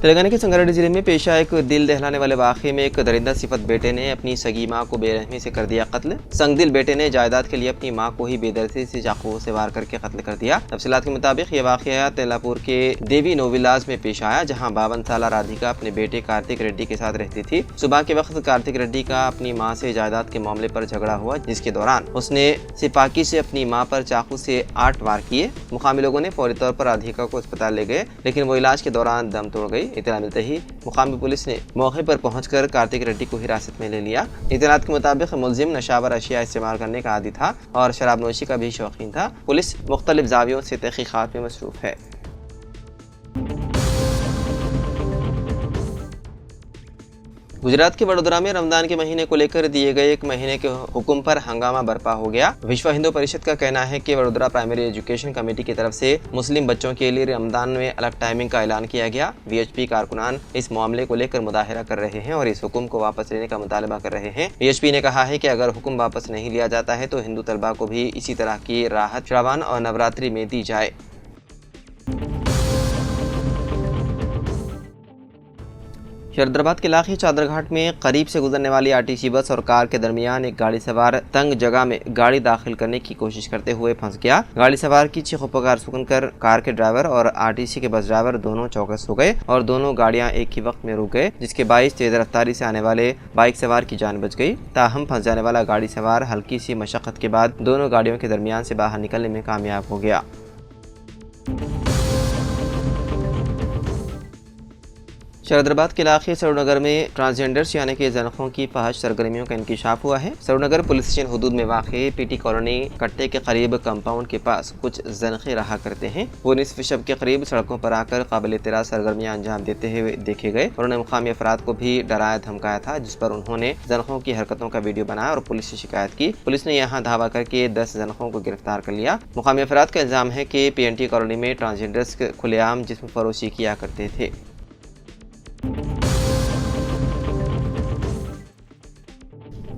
तेलंगाना के संगारेड्डी जिले में पेश आया एक दिल दहलाने वाले वाक़े में एक दरिंदा सिफत बेटे ने अपनी सगी मां को बेरहमी से कर दिया कत्ल। संगदिल बेटे ने जायदाद के लिए अपनी मां को ही बेदर्दी से चाकू से वार करके कत्ल कर दिया। तफसीलात के मुताबिक ये वाक़या तेलापुर के देवी नोविलाज में पेश आया, जहां 52 साल राधिका अपने बेटे कार्तिक रेड्डी के साथ रहती थी। सुबह के वक्त कार्तिक रेड्डी का अपनी मां से जायदाद के मामले पर झगड़ा हुआ, जिसके दौरान उसने सिपाकी से अपनी मां पर चाकू से 8 वार किए। मुकामी लोगों ने फौरी तौर पर राधिका को अस्पताल ले गए, लेकिन वो इलाज के दौरान दम तोड़ गई। इत्तला मिलते ही मुकामी पुलिस ने मौके पर पहुंचकर कार्तिक रेड्डी को हिरासत में ले लिया। इत्तलात के मुताबिक मुलजिम नशावर अशिया इस्तेमाल करने का आदी था और शराब नोशी का भी शौकीन था। पुलिस मुख्तलिफ जावियों से तहकीकात में मसरूफ है। गुजरात के वडोदरा में रमजान के महीने को लेकर दिए गए एक महीने के हुक्म पर हंगामा बरपा हो गया। विश्व हिंदू परिषद का कहना है कि वडोदरा प्राइमरी एजुकेशन कमेटी की तरफ से मुस्लिम बच्चों के लिए रमजान में अलग टाइमिंग का ऐलान किया गया। वीएचपी कारकुनान इस मामले को लेकर मुदाहिरा कर रहे हैं और इस हुक्म को वापस लेने का मुतालबा कर रहे हैं। वीएचपी ने कहा है कि अगर हुक्म वापस नहीं लिया जाता है तो हिंदू तलबा को भी इसी तरह की राहत श्रावण और नवरात्रि में दी जाए। शरदाबाद के इलाके चादरघाट में करीब से गुजरने वाली आरटीसी बस और कार के दरमियान एक गाड़ी सवार तंग जगह में गाड़ी दाखिल करने की कोशिश करते हुए फंस गया। गाड़ी सवार की चीख पुकार सुनकर कार के ड्राइवर और आरटीसी के बस ड्राइवर दोनों चौकस हो गए और दोनों गाड़ियां एक ही वक्त में रुक गए, जिसके बाइस तेज रफ्तारी से आने वाले बाइक सवार की जान बच गई। ताहम फंस जाने वाला गाड़ी सवार हल्की सी मशक्कत के बाद दोनों गाड़ियों के दरमियान से बाहर निकलने में कामयाब हो गया। शरदाबाद के इलाके सरूनगर में ट्रांसजेंडर्स यानी कि जनखों की फहश सरगर्मियों का इंकिशाफ हुआ है। सरूनगर पुलिस स्टेशन हुदूद में वाक़े पीटी कॉलोनी कट्टे के करीब कंपाउंड के पास कुछ जनखे रहा करते हैं। वो निस्फ शब के करीब सड़कों पर आकर काबिल इतराज़ सरगर्मियां अंजाम देते हुए देखे गए। उन्होंने मुकामी अफराद को भी डराया धमकाया था, जिस पर उन्होंने जनखों की हरकतों का वीडियो बनाया और पुलिस से शिकायत की। पुलिस ने यहाँ धावा करके 10 जनखों को गिरफ्तार कर लिया। मुकामी अफराद का इल्जाम है कि पीएनटी कॉलोनी में ट्रांसजेंडर्स खुलेआम जिस्म फरोशी किया करते थे।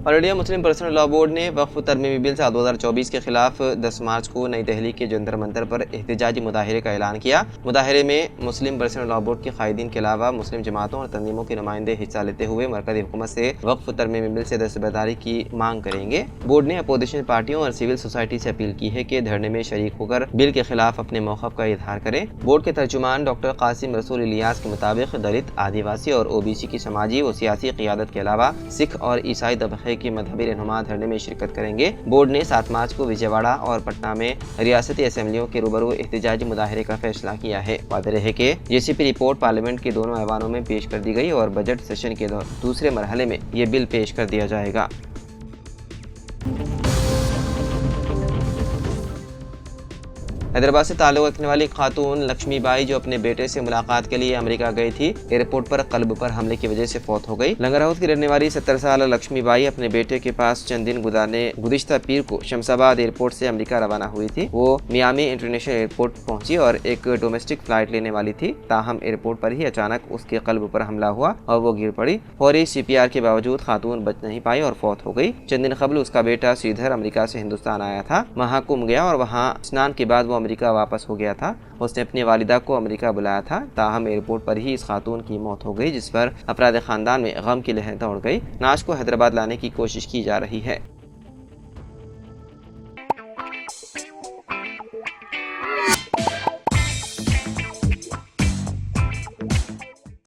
All India Muslim personal law board ने वक्फ तरमीमी बिल साल 2024 के खिलाफ 10 मार्च को नई दिल्ली के जंतर मंतर पर एहतजाजी मुजाहिरे का ऐलान किया। मुजाहिरे में मुस्लिम पर्सनल लॉ बोर्ड के कायदीन के अलावा मुस्लिम जमातों और तंजीमों के नुमाइंदे हिस्सा लेते हुए मरकज़ी हुकूमत से वक्फ तरमीमी बिल से दस्तबरदारी की मांग करेंगे। बोर्ड ने अपोजिशन पार्टियों और सिविल सोसाइटी से अपील की है कि धरने में शरीक होकर बिल के खिलाफ अपने मौक़िफ़ का इजहार करें। बोर्ड के तर्जुमान डॉक्टर कासिम रसूल इलियास के मुताबिक दलित, आदिवासी और ओबीसी की समाजी व सियासी क़ियादत के अलावा सिख और ईसाई तबक़े की मजहबी रहनुमा धरने में शिरकत करेंगे। बोर्ड ने 7 मार्च को विजयवाड़ा और पटना में रियासती असेंबलियों के रूबरू एहतजाजी मुजाहिरे का फैसला किया है। वादे रहे कि जेसीपी रिपोर्ट पार्लियामेंट के दोनों ऐवानों में पेश कर दी गई और बजट सेशन के दूसरे मरहले में ये बिल पेश कर दिया जाएगा। हैदराबाद से ताल्लुक़ रखने वाली खातून लक्ष्मीबाई जो अपने बेटे से मुलाकात के लिए अमेरिका गई थी, एयरपोर्ट पर कल्ब पर हमले की वजह से फौत हो गई। लंगर हाउस की रहने वाली 70 साल लक्ष्मीबाई अपने बेटे के पास चंद दिन गुजारने गुज़िश्ता पीर को शमशाबाद एयरपोर्ट से अमेरिका रवाना हुई थी। वो मियामी इंटरनेशनल एयरपोर्ट पहुंची और एक डोमेस्टिक फ्लाइट लेने वाली थी। ताहम एयरपोर्ट पर ही अचानक उसके कल्ब पर हमला हुआ और वो गिर पड़ी। फौरी CPR के बावजूद खातून बच नहीं पाई और फौत हो गई। चंद दिन कबल उसका बेटा श्रीधर अमेरिका से हिंदुस्तान आया था, महाकुम गया और वहाँ स्नान के बाद वो अमेरिका वापस हो गया था। उसने अपनी वालिदा को अमेरिका बुलाया था। ताहम एयरपोर्ट पर ही इस खातून की मौत हो गई, जिस पर अफराद खानदान में गम की लहर दौड़ गई। नाश को हैदराबाद लाने की कोशिश की जा रही है।